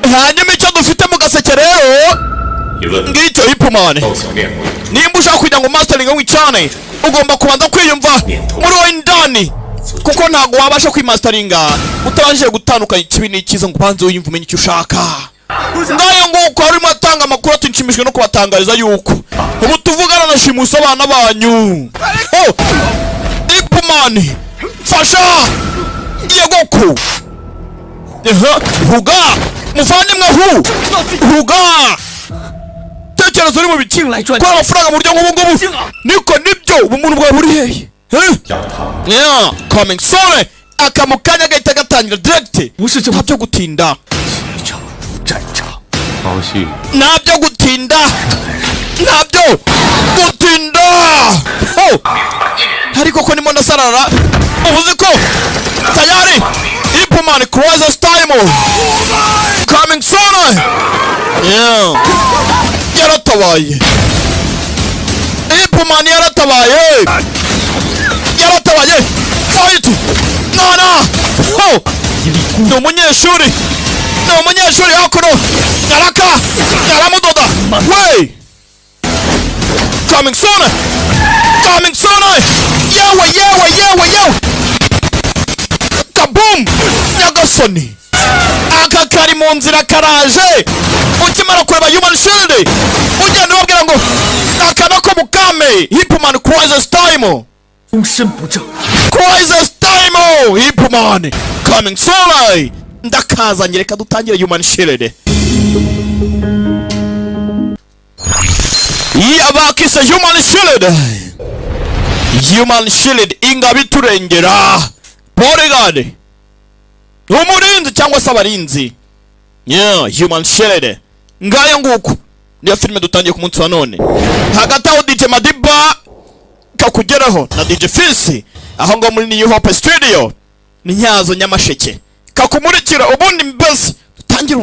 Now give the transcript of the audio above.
hanyuma icyo dufite mu gaseke rero ngicyo Ipman. Nimba ushaka kugira ngo mastering wicane ugomba kubanza kwiyumva muri wowe indani, kuko ntago wabasha kwimasteringa utabanje gutandukanya ikibi n'ikiza ngo ubanze wiyumve umenye icyo ushaka. Ngayo nguko harimo atanga amakuru ati nshimishwe no kubatangariza yuko ubu tuvugana na Shimusi abana banyu. Ipman fasha Yegoku. Huga muvandimwe Huga tekereza uri mu biki kwa amafaranga mu buryo nk'ubu niko nibyo umuntu bwa buri hehe. Yeah, coming soon. Akamukanya gahita gatangira direct. Ntabyo gutinda. Ntabyo gutinda. Ariko ko nimo ndasarara uvuze ko tayari Ipman Crisis Time coming soon. Yeah, yaratabaye Ipman, yaratabaye fight nana. Ni umunyeshuri hakuno yaraka yaramudoda we. Coming soon. Yewe kaboom nyagasoni. Aka kari mu nzira karaje. Ukimara kureba Human Shield ugenda ubabwira ngo aka nako mukame. Ipman Crisis Time. Crisis Time Ipman coming soon. Ndakazanye reka dutangire Human Shield. Abakise Human Shield ingabiturengera bodyguard umurinzi cyangwa se abarinzi. Yeah, Human Shield ngayo nguko niyo filime dutangiye ku munsi wa none. Hagati aho DJ Madiba kakugeraho na DJ Fils aho ngo muri New Hope Studio ni Nyazo Nyamasheke kakumurikira ubundi mbese dutangira